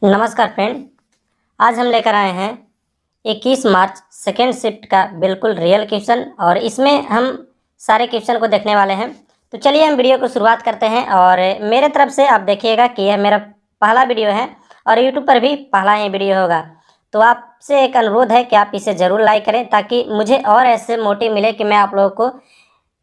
नमस्कार फ्रेंड। आज हम लेकर आए हैं 21 मार्च सेकेंड शिफ्ट का बिल्कुल रियल क्वेश्चन और इसमें हम सारे क्वेश्चन को देखने वाले हैं। तो चलिए हम वीडियो को शुरुआत करते हैं और मेरे तरफ से आप देखिएगा कि यह मेरा पहला वीडियो है और यूट्यूब पर भी पहला ही वीडियो होगा। तो आपसे एक अनुरोध है कि आप इसे ज़रूर लाइक करें ताकि मुझे और ऐसे मोटिव मिले कि मैं आप लोगों को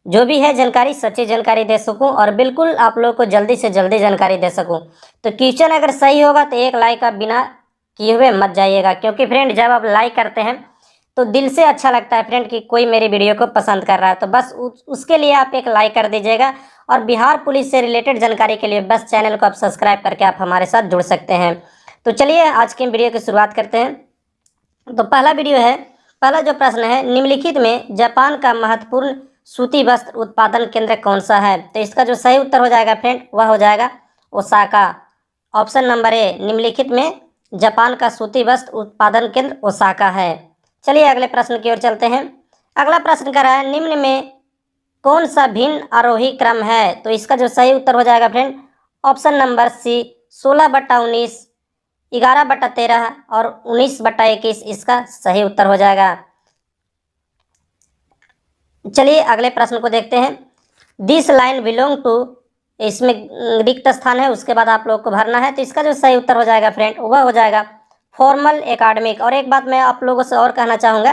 जो भी है जानकारी सच्ची जानकारी दे सकूं और बिल्कुल आप लोगों को जल्दी से जल्दी जानकारी दे सकूं। तो क्वेश्चन अगर सही होगा तो एक लाइक आप बिना किए हुए मत जाइएगा, क्योंकि फ्रेंड जब आप लाइक करते हैं तो दिल से अच्छा लगता है फ्रेंड कि कोई मेरी वीडियो को पसंद कर रहा है। तो बस उसके लिए आप एक लाइक कर दीजिएगा और बिहार पुलिस से रिलेटेड जानकारी के लिए बस चैनल को आप सब्सक्राइब करके आप हमारे साथ जुड़ सकते हैं। तो चलिए आज की वीडियो की शुरुआत करते हैं। तो पहला वीडियो है, पहला जो प्रश्न है, निम्नलिखित में जापान का महत्वपूर्ण सूती वस्त्र उत्पादन केंद्र कौन सा है? तो इसका जो सही उत्तर हो जाएगा फ्रेंड वह हो जाएगा ओसाका। ऑप्शन नंबर ए, निम्नलिखित में जापान का सूती वस्त्र उत्पादन केंद्र ओसाका है। चलिए अगले प्रश्न की ओर चलते हैं। अगला प्रश्न कर रहा है, निम्न में कौन सा भिन्न आरोही क्रम है? तो इसका जो सही उत्तर हो जाएगा फ्रेंड ऑप्शन नंबर सी, 16/19, 11/13 और 19/21 इसका सही उत्तर हो जाएगा। चलिए अगले प्रश्न को देखते हैं। दिस लाइन बिलोंग टू, इसमें रिक्त स्थान है, उसके बाद आप लोग को भरना है। तो इसका जो सही उत्तर हो जाएगा फ्रेंड वह हो जाएगा फॉर्मल एकेडमिक। और एक बात मैं आप लोगों से और कहना चाहूँगा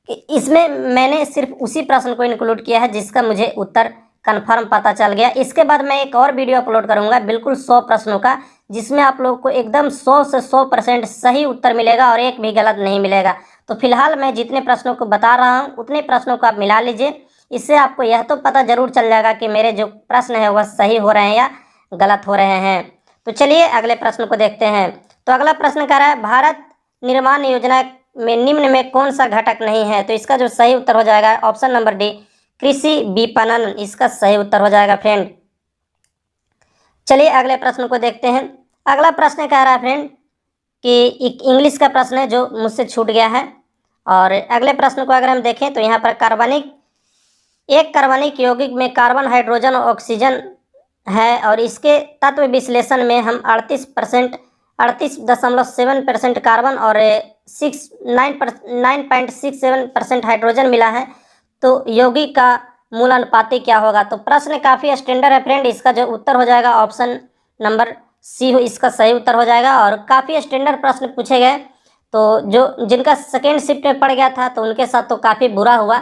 कि इसमें मैंने सिर्फ उसी प्रश्न को इंक्लूड किया है जिसका मुझे उत्तर कंफर्म पता चल गया। इसके बाद मैं एक और वीडियो अपलोड करूँगा बिल्कुल 100 प्रश्नों का, जिसमें आप लोग को एकदम 100 से 100% सही उत्तर मिलेगा और एक भी गलत नहीं मिलेगा। तो फिलहाल मैं जितने प्रश्नों को बता रहा हूँ उतने प्रश्नों को आप मिला लीजिए। इससे आपको यह तो पता जरूर चल जाएगा कि मेरे जो प्रश्न है वह सही हो रहे हैं या गलत हो रहे हैं। तो चलिए अगले प्रश्न को देखते हैं। तो अगला प्रश्न कह रहा है, भारत निर्माण योजना में निम्न में कौन सा घटक नहीं है? तो इसका जो सही उत्तर हो जाएगा ऑप्शन नंबर डी, कृषि विपणन इसका सही उत्तर हो जाएगा फ्रेंड। चलिए अगले प्रश्न को देखते हैं। अगला प्रश्न कह रहा है फ्रेंड कि एक इंग्लिश का प्रश्न है जो मुझसे छूट गया है। और अगले प्रश्न को अगर हम देखें तो यहाँ पर एक कार्बनिक यौगिक में कार्बन, हाइड्रोजन और ऑक्सीजन है और इसके तत्व विश्लेषण में हम 38.7% कार्बन और 9.67% हाइड्रोजन मिला है। तो यौगिक का मूल अनुपाती क्या होगा? तो प्रश्न काफ़ी स्टैंडर्ड है फ्रेंड। इसका जो उत्तर हो जाएगा ऑप्शन नंबर सी हो, इसका सही उत्तर हो जाएगा। और काफ़ी स्टैंडर्ड प्रश्न पूछे गए, तो जो जिनका सेकेंड शिफ्ट में पड़ गया था तो उनके साथ तो काफ़ी बुरा हुआ,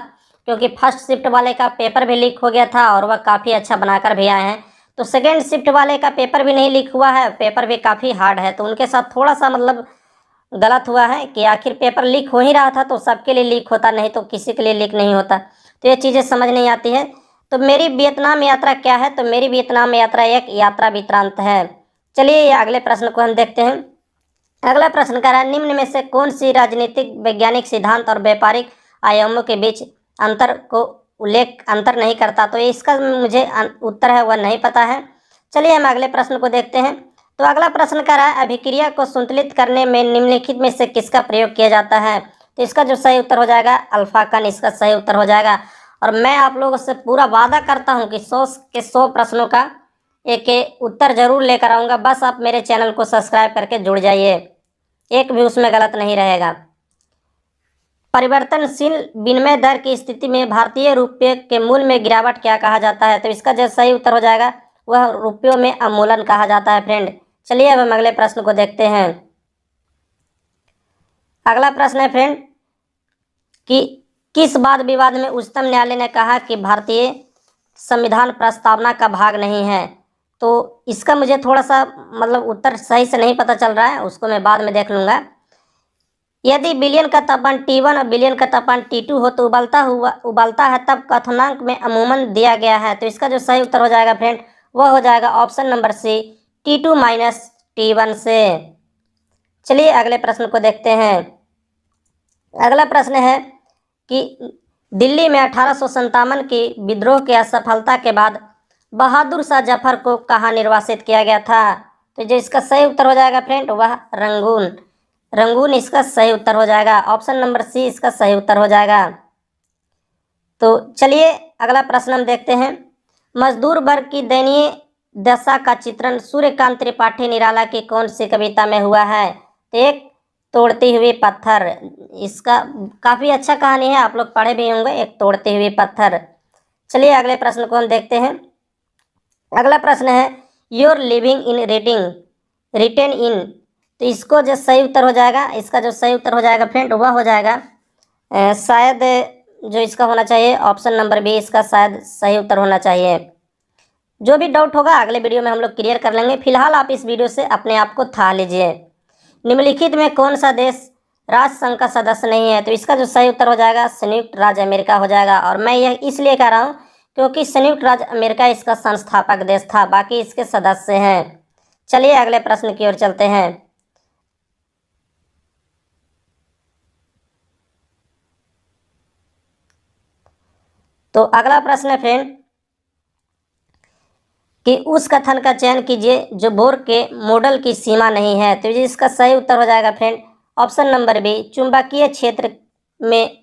क्योंकि फर्स्ट शिफ्ट वाले का पेपर भी लीक हो गया था और वह काफ़ी अच्छा बनाकर भी आए हैं। तो सेकेंड शिफ्ट वाले का पेपर भी नहीं लीक हुआ है, पेपर भी काफ़ी हार्ड है, तो उनके साथ थोड़ा सा मतलब गलत हुआ है कि आखिर पेपर लीक हो ही रहा था तो सबके लिए लीक होता, नहीं तो किसी के लिए लीक नहीं होता। तो ये चीज़ें समझ नहीं आती है। तो मेरी वियतनाम यात्रा क्या है? तो मेरी वियतनाम यात्रा एक यात्रा वृत्तांत है। चलिए ये अगले प्रश्न को हम देखते हैं। अगला प्रश्न कह रहा है, निम्न में से कौन सी राजनीतिक वैज्ञानिक सिद्धांत और व्यापारिक आयामों के बीच अंतर नहीं करता? तो इसका मुझे उत्तर है वह नहीं पता है। चलिए हम अगले प्रश्न को देखते हैं। तो अगला प्रश्न कह रहा है, अभिक्रिया को संतुलित करने में निम्नलिखित में से किसका प्रयोग किया जाता है? तो इसका जो सही उत्तर हो जाएगा अल्फा कण, इसका सही उत्तर हो जाएगा। और मैं आप लोगों से पूरा वादा करता हूँ कि 100 के 100 प्रश्नों का एक उत्तर जरूर लेकर आऊँगा। बस आप मेरे चैनल को सब्सक्राइब करके जुड़ जाइए, एक भी उसमें गलत नहीं रहेगा। परिवर्तनशील विनिमय दर की स्थिति में भारतीय रुपये के मूल्य में गिरावट क्या कहा जाता है? तो इसका जो सही उत्तर हो जाएगा वह रुपयों में अवमूलन कहा जाता है फ्रेंड। चलिए अब हम अगले प्रश्न को देखते हैं। अगला प्रश्न है फ्रेंड कि किस वाद विवाद में उच्चतम न्यायालय ने कहा कि भारतीय संविधान प्रस्तावना का भाग नहीं है? तो इसका मुझे थोड़ा सा मतलब उत्तर सही से नहीं पता चल रहा है, उसको मैं बाद में देख लूँगा। यदि विलयन का तापमान T1 और विलयन का तापमान T2 हो तो उबलता है तब क्वथनांक में अमूमन दिया गया है। तो इसका जो सही उत्तर हो जाएगा फ्रेंड वह हो जाएगा ऑप्शन नंबर सी, T2 माइनस T1 से। चलिए अगले प्रश्न को देखते हैं। अगला प्रश्न है कि दिल्ली में 1857 की विद्रोह की असफलता के बाद बहादुर शाह जफर को कहाँ निर्वासित किया गया था? तो जो इसका सही उत्तर हो जाएगा फ्रेंड वह रंगून इसका सही उत्तर हो जाएगा। ऑप्शन नंबर सी इसका सही उत्तर हो जाएगा। तो चलिए अगला प्रश्न हम देखते हैं। मजदूर वर्ग की दयनीय दशा का चित्रण सूर्यकांत त्रिपाठी निराला की कौन सी कविता में हुआ है? तो एक तोड़ती हुई पत्थर, इसका काफ़ी अच्छा कहानी है, आप लोग पढ़े भी होंगे, एक तोड़ती हुई पत्थर। चलिए अगले प्रश्न को हम देखते हैं। अगला प्रश्न है your living in reading written in, तो इसको जो सही उत्तर हो जाएगा, इसका जो सही उत्तर हो जाएगा फ्रेंड वह हो जाएगा शायद जो इसका होना चाहिए ऑप्शन नंबर बी, इसका शायद सही उत्तर होना चाहिए। जो भी डाउट होगा अगले वीडियो में हम लोग क्लियर कर लेंगे, फिलहाल आप इस वीडियो से अपने आप को था लीजिए। निम्नलिखित में कौन सा देश राष्ट्र संघ का सदस्य नहीं है? तो इसका जो सही उत्तर हो जाएगा संयुक्त राज्य अमेरिका हो जाएगा। और मैं यह इसलिए कह रहा हूँ क्योंकि संयुक्त राज्य अमेरिका इसका संस्थापक देश था, बाकी इसके सदस्य हैं। चलिए अगले प्रश्न की ओर चलते हैं। तो अगला प्रश्न है फ्रेंड कि उस कथन का चयन कीजिए जो बोर के मॉडल की सीमा नहीं है। तो इसका सही उत्तर हो जाएगा फ्रेंड ऑप्शन नंबर बी, चुंबकीय क्षेत्र में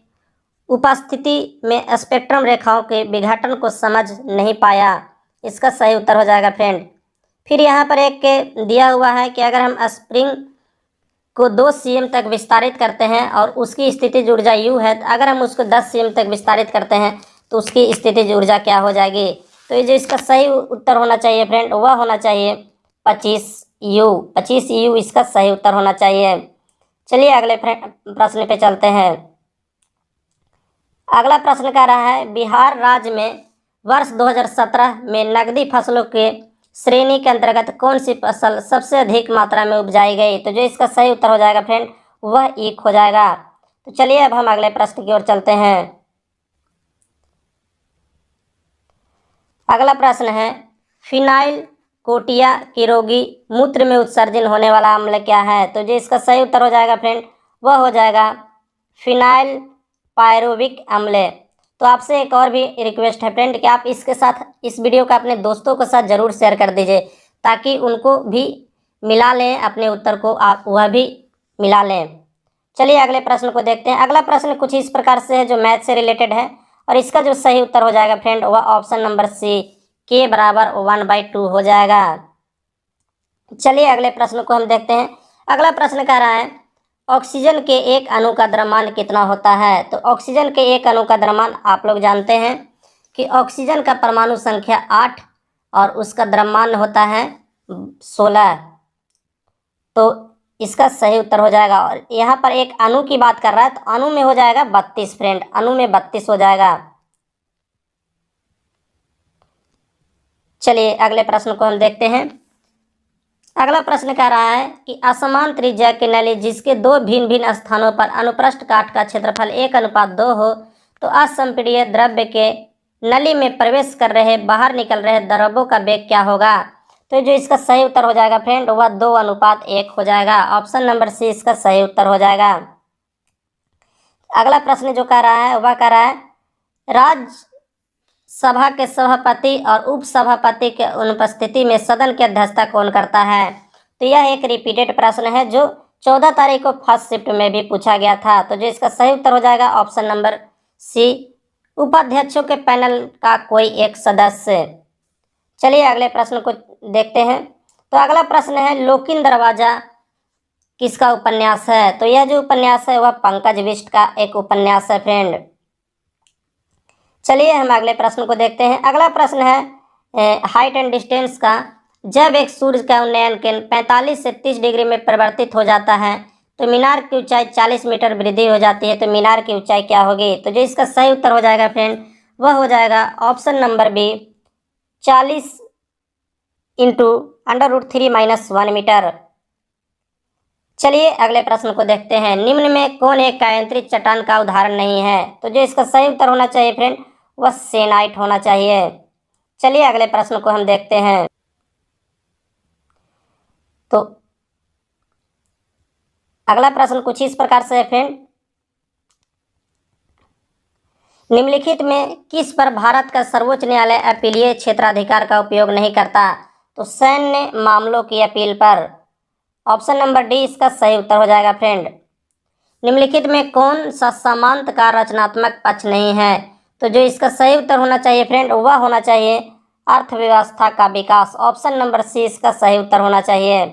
उपस्थिति में स्पेक्ट्रम रेखाओं के विघटन को समझ नहीं पाया, इसका सही उत्तर हो जाएगा फ्रेंड। फिर यहाँ पर एक दिया हुआ है कि अगर हम स्प्रिंग को 2 cm तक विस्तारित करते हैं और उसकी स्थितिज ऊर्जा U है, तो अगर हम उसको 10 cm तक विस्तारित करते हैं तो उसकी स्थितिज ऊर्जा क्या हो जाएगी? तो ये जो इसका सही उत्तर होना चाहिए फ्रेंड वह होना चाहिए 25U। 25U इसका सही उत्तर होना चाहिए। चलिए अगले प्रश्न पे चलते हैं। अगला प्रश्न कह रहा है बिहार राज्य में वर्ष 2017 में नकदी फसलों के श्रेणी के अंतर्गत कौन सी फसल सबसे अधिक मात्रा में उपजाई गई? तो जो इसका सही उत्तर हो जाएगा फ्रेंड वह ईख हो जाएगा। तो चलिए अब हम अगले प्रश्न की ओर चलते हैं। अगला प्रश्न है फिनाइल कोटिया की रोगी मूत्र में उत्सर्जन होने वाला अम्ल क्या है? तो जो इसका सही उत्तर हो जाएगा फ्रेंड वह हो जाएगा फिनाइल पायरुविक अम्ल। तो आपसे एक और भी रिक्वेस्ट है फ्रेंड कि आप इसके साथ इस वीडियो को अपने दोस्तों के साथ ज़रूर शेयर कर दीजिए ताकि उनको भी मिला लें, अपने उत्तर को आप वह भी मिला लें। चलिए अगले प्रश्न को देखते हैं। अगला प्रश्न कुछ इस प्रकार से है जो मैथ से रिलेटेड है और इसका जो सही उत्तर हो जाएगा फ्रेंड वह ऑप्शन नंबर सी k बराबर 1/2 हो जाएगा। चलिए अगले प्रश्न को हम देखते हैं। अगला प्रश्न कह रहा है ऑक्सीजन के एक अणु का द्रव्यमान कितना होता है? तो ऑक्सीजन के एक अणु का द्रव्यमान आप लोग जानते हैं कि ऑक्सीजन का परमाणु संख्या 8 और उसका द्रव्यमान होता है 16। तो इसका सही उत्तर हो जाएगा। और यहाँ पर एक अणु की बात कर रहा है तो अणु में हो जाएगा 32 फ्रेंड, अणु में 32 हो जाएगा। चलिए अगले प्रश्न को हम देखते हैं। अगला प्रश्न कह रहा है कि असमान त्रिज्या की नली जिसके 2 भिन्न भिन्न स्थानों पर अनुप्रस्थ काट का क्षेत्रफल 1:2 हो तो असंपीड्य द्रव्य के नली में प्रवेश कर रहे बाहर निकल रहे द्रव्यों का वेग क्या होगा? तो जो इसका सही उत्तर हो जाएगा फ्रेंड वह 2:1 हो जाएगा। ऑप्शन नंबर सी इसका सही उत्तर हो जाएगा। अगला प्रश्न जो कह रहा है वह कह रहा है राज्यसभा के सभापति और उपसभापति के अनुपस्थिति में सदन की अध्यक्षता कौन करता है? तो यह एक रिपीटेड प्रश्न है जो 14 तारीख को फर्स्ट शिफ्ट में भी पूछा गया था। तो जो इसका सही उत्तर हो जाएगा ऑप्शन नंबर सी उपाध्यक्षों के पैनल का कोई एक सदस्य। चलिए अगले प्रश्न को देखते हैं। तो अगला प्रश्न है लोकिन दरवाजा किसका उपन्यास है? तो यह जो उपन्यास है वह पंकज बिष्ट का एक उपन्यास है फ्रेंड। चलिए हम अगले प्रश्न को देखते हैं। अगला प्रश्न है हाइट एंड डिस्टेंस का। जब एक सूर्य का उन्नयन केंद्र 45 से 30 डिग्री में परिवर्तित हो जाता है तो मीनार की ऊंचाई 40 मीटर वृद्धि हो जाती है, तो मीनार की ऊंचाई क्या होगी? तो जो इसका सही उत्तर हो जाएगा फ्रेंड वह हो जाएगा option number B 40 into √3 - 1 metre. चलिए अगले प्रश्न को देखते हैं। निम्न में कौन एक कायांतरित चट्टान का उदाहरण नहीं है? तो जो इसका सही उत्तर होना चाहिए फ्रेंड वह सेनाइट होना चाहिए। चलिए अगले प्रश्न को हम देखते हैं। तो अगला प्रश्न कुछ इस प्रकार से है फ्रेंड निम्नलिखित में किस पर भारत का सर्वोच्च न्यायालय अपीलीय क्षेत्राधिकार का उपयोग नहीं करता? तो सैन्य मामलों की अपील पर। ऑप्शन नंबर डी इसका सही उत्तर हो जाएगा फ्रेंड। निम्नलिखित में कौन सा समांत का रचनात्मक पक्ष नहीं है? तो जो इसका सही उत्तर होना चाहिए फ्रेंड वह होना चाहिए अर्थव्यवस्था का विकास। ऑप्शन नंबर सी इसका सही उत्तर होना चाहिए।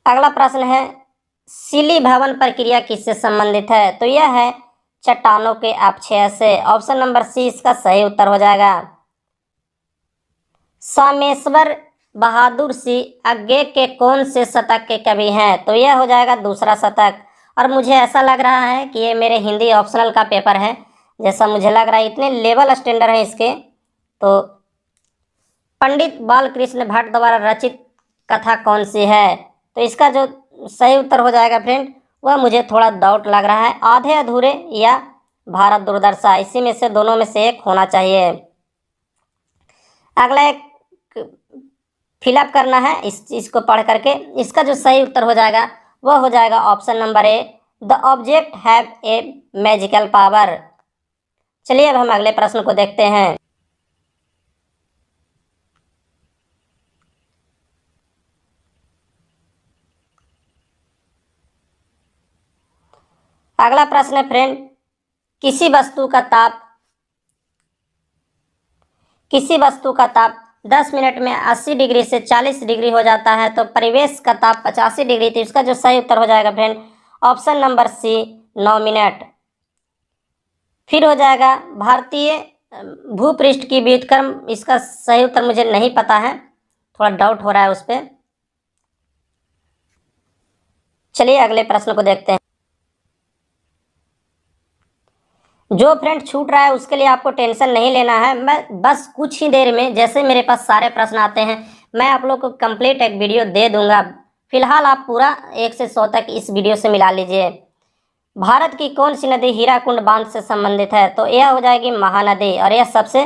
अगला प्रश्न है, सिली भवन प्रक्रिया किससे संबंधित है? तो यह है चट्टानों के अपक्षय से। ऑप्शन नंबर सी इसका सही उत्तर हो जाएगा। सोमेश्वर बहादुर सिंह आगे के कौन से शतक के कवि हैं? तो यह हो जाएगा दूसरा शतक। और मुझे ऐसा लग रहा है कि ये मेरे हिंदी ऑप्शनल का पेपर है, जैसा मुझे लग रहा है। इतने लेवल स्टैंडर्ड है इसके। तो पंडित बालकृष्ण भट्ट द्वारा रचित कथा कौन सी है? तो इसका जो सही उत्तर हो जाएगा फ्रेंड, वह मुझे थोड़ा डाउट लग रहा है, आधे अधूरे या भारत दुर्दशा, इसी में से दोनों में से एक होना चाहिए। अगला एक फिलअप करना है इस चीज को पढ़ करके। इसका जो सही उत्तर हो जाएगा वह हो जाएगा option number A, the object have a magical power. चलिए अब हम अगले प्रश्न को देखते हैं। अगला प्रश्न है फ्रेंड, किसी वस्तु का ताप 10 मिनट में 80 डिग्री से 40 डिग्री हो जाता है, तो परिवेश का ताप 85 डिग्री। तो इसका जो सही उत्तर हो जाएगा friend, option number C 9 minute. फिर हो जाएगा भारतीय भूपृष्ठ की व्युत्क्रम। इसका सही उत्तर मुझे नहीं पता है, थोड़ा डाउट हो रहा है उस पर। चलिए अगले प्रश्न को देखते हैं। जो फ्रेंड छूट रहा है उसके लिए आपको टेंशन नहीं लेना है। मैं बस कुछ ही देर में, जैसे मेरे पास सारे प्रश्न आते हैं, मैं आप लोग को कंप्लीट एक वीडियो दे दूंगा। फिलहाल आप पूरा 1 से 100 तक इस वीडियो से मिला लीजिए। भारत की कौन सी नदी हीराकुंड बांध से संबंधित है? तो यह हो जाएगी महानदी, और यह सबसे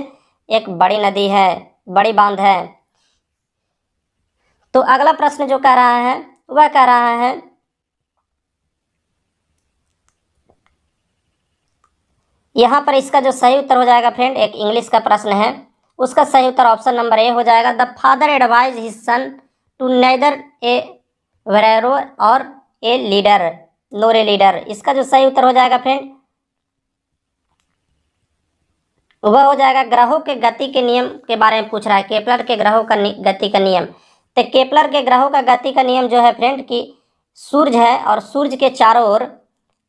एक बड़ी नदी है, बड़ी बांध है। तो अगला प्रश्न जो कह रहा है वह कह रहा है, यहाँ पर इसका जो सही उत्तर हो जाएगा फ्रेंड, एक इंग्लिश का प्रश्न है, उसका सही उत्तर ऑप्शन नंबर ए हो जाएगा। The father advise his son to neither a warrior और a leader NOR a leader. इसका जो सही उत्तर हो जाएगा फ्रेंड, वह हो जाएगा ग्रहों के गति के नियम के बारे में पूछ रहा है, केपलर के ग्रहों का गति का नियम। तो केपलर के ग्रहों का गति का नियम जो है फ्रेंड, कि सूर्य है और सूर्य के चारों ओर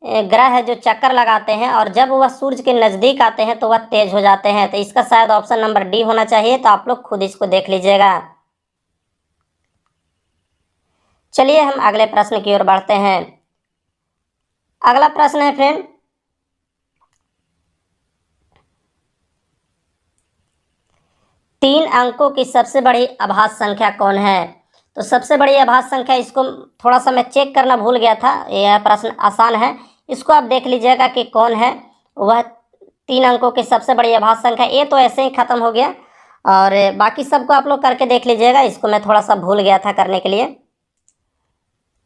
ग्रह है जो चक्कर लगाते हैं, और जब वह सूर्य के नज़दीक आते हैं तो वह तेज हो जाते हैं। तो इसका शायद ऑप्शन नंबर डी होना चाहिए। तो आप लोग खुद इसको देख लीजिएगा। चलिए हम अगले प्रश्न की ओर बढ़ते हैं। अगला प्रश्न है फ्रेंड, तीन अंकों की सबसे बड़ी अभाज्य संख्या कौन है? तो सबसे बड़ी अभाज्य संख्या, इसको थोड़ा सा मैं चेक करना भूल गया था, यह प्रश्न आसान है, इसको आप देख लीजिएगा कि कौन है वह 3 अंकों की सबसे बड़ी अभाज्य संख्या। ये तो ऐसे ही खत्म हो गया, और बाकी सबको आप लोग करके देख लीजिएगा, इसको मैं थोड़ा सा भूल गया था करने के लिए।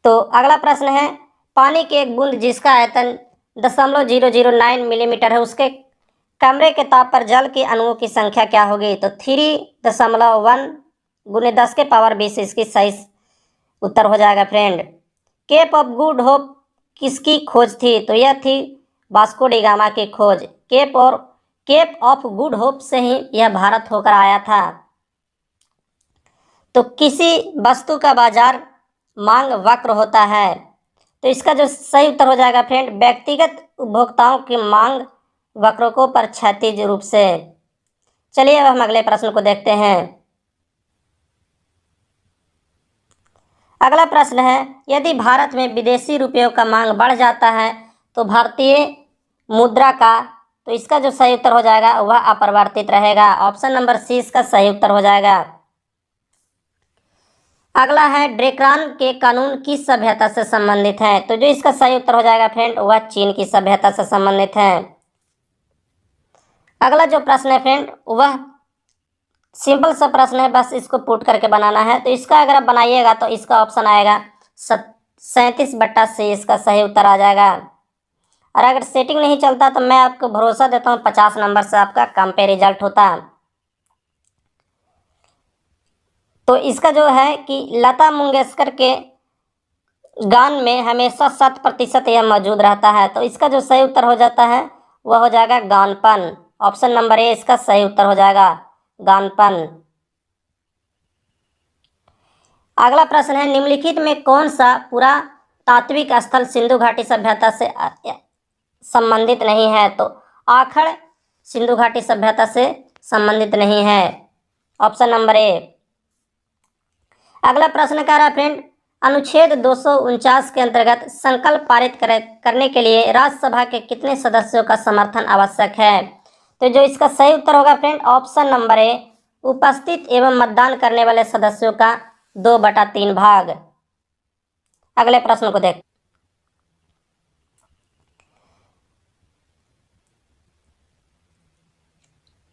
तो अगला प्रश्न है, पानी की एक बूंद जिसका आयतन 0.009 मिलीमीटर है, उसके कमरे के ताप पर जल के अणुओं की संख्या क्या होगी? तो 3.1 × 10⁻20 इसकी सही उत्तर हो जाएगा friend. Cape of good hope किसकी खोज थी? तो यह थी वास्को डी गामा की खोज। केप ऑफ गुड होप से ही यह भारत होकर आया था। तो किसी वस्तु का बाजार मांग वक्र होता है, तो इसका जो सही उत्तर हो जाएगा फ्रेंड, व्यक्तिगत उपभोक्ताओं की मांग वक्रों पर क्षैतिज रूप से। चलिए अब हम अगले प्रश्न को देखते हैं। अगला प्रश्न है, यदि भारत में विदेशी रुपयों का मांग बढ़ जाता है तो भारतीय मुद्रा का, तो इसका जो सही उत्तर हो जाएगा वह अपरिवर्तित रहेगा। ऑप्शन नंबर सी इसका सही उत्तर हो जाएगा। अगला है, ड्रेकान के कानून किस सभ्यता से संबंधित है? तो जो इसका सही उत्तर हो जाएगा फ्रेंड, वह चीन की सभ्यता से संबंधित है। अगला जो प्रश्न है फ्रेंड, वह सिंपल सा प्रश्न है, बस इसको पुट करके बनाना है। तो इसका अगर आप बनाइएगा तो इसका ऑप्शन आएगा 37/C, इसका सही उत्तर आ जाएगा। और अगर सेटिंग नहीं चलता तो मैं आपको भरोसा देता हूँ 50 नंबर से आपका कम पे रिजल्ट होता। तो इसका जो है कि लता मंगेशकर के गान में हमेशा 100% यह मौजूद रहता है, तो इसका जो सही उत्तर हो जाता है वह हो जाएगा गानपन। ऑप्शन नंबर ए इसका सही उत्तर हो जाएगा, गानपन। अगला प्रश्न है, निम्नलिखित में कौन सा पुरातात्विक स्थल सिंधु घाटी सभ्यता से संबंधित नहीं है? तो आखड़ सिंधु घाटी सभ्यता से संबंधित नहीं है, ऑप्शन नंबर ए। अगला प्रश्न कह रहा है फ्रेंड, अनुच्छेद 249 के अंतर्गत संकल्प पारित करने के लिए राज्यसभा के कितने सदस्यों का समर्थन आवश्यक है? तो जो इसका सही उत्तर होगा फ्रेंड, ऑप्शन नंबर ए, उपस्थित एवं मतदान करने वाले सदस्यों का 2/3 भाग। अगले प्रश्न को देख।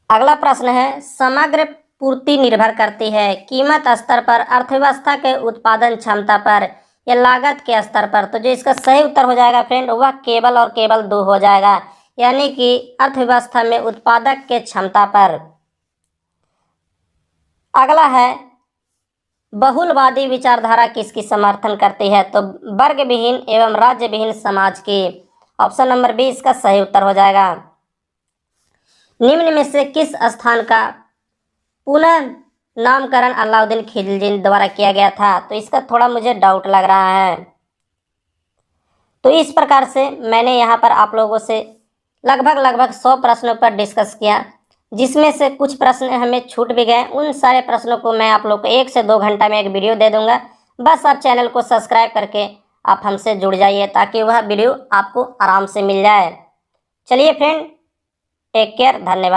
अगला प्रश्न है, समग्र पूर्ति निर्भर करती है कीमत स्तर पर, अर्थव्यवस्था के उत्पादन क्षमता पर या लागत के स्तर पर? तो जो इसका सही उत्तर हो जाएगा फ्रेंड, वह केवल और केवल 2 हो जाएगा, यानी कि अर्थव्यवस्था में उत्पादक के क्षमता पर। अगला है, बहुलवादी विचारधारा किसकी समर्थन करती है? तो वर्ग विहीन एवं राज्य विहीन समाज की, ऑप्शन नंबर बी इसका सही उत्तर हो जाएगा। निम्न में से किस स्थान का पुनः नामकरण अलाउद्दीन खिलजी द्वारा किया गया था? तो इसका थोड़ा मुझे डाउट लग रहा है। तो इस प्रकार से मैंने यहाँ पर आप लोगों से लगभग 100 प्रश्नों पर डिस्कस किया, जिसमें से कुछ प्रश्न हमें छूट भी गए। उन सारे प्रश्नों को मैं आप लोग को 1 से 2 घंटा में एक वीडियो दे दूंगा। बस आप चैनल को सब्सक्राइब करके आप हमसे जुड़ जाइए, ताकि वह वीडियो आपको आराम से मिल जाए। चलिए फ्रेंड, टेक केयर, धन्यवाद।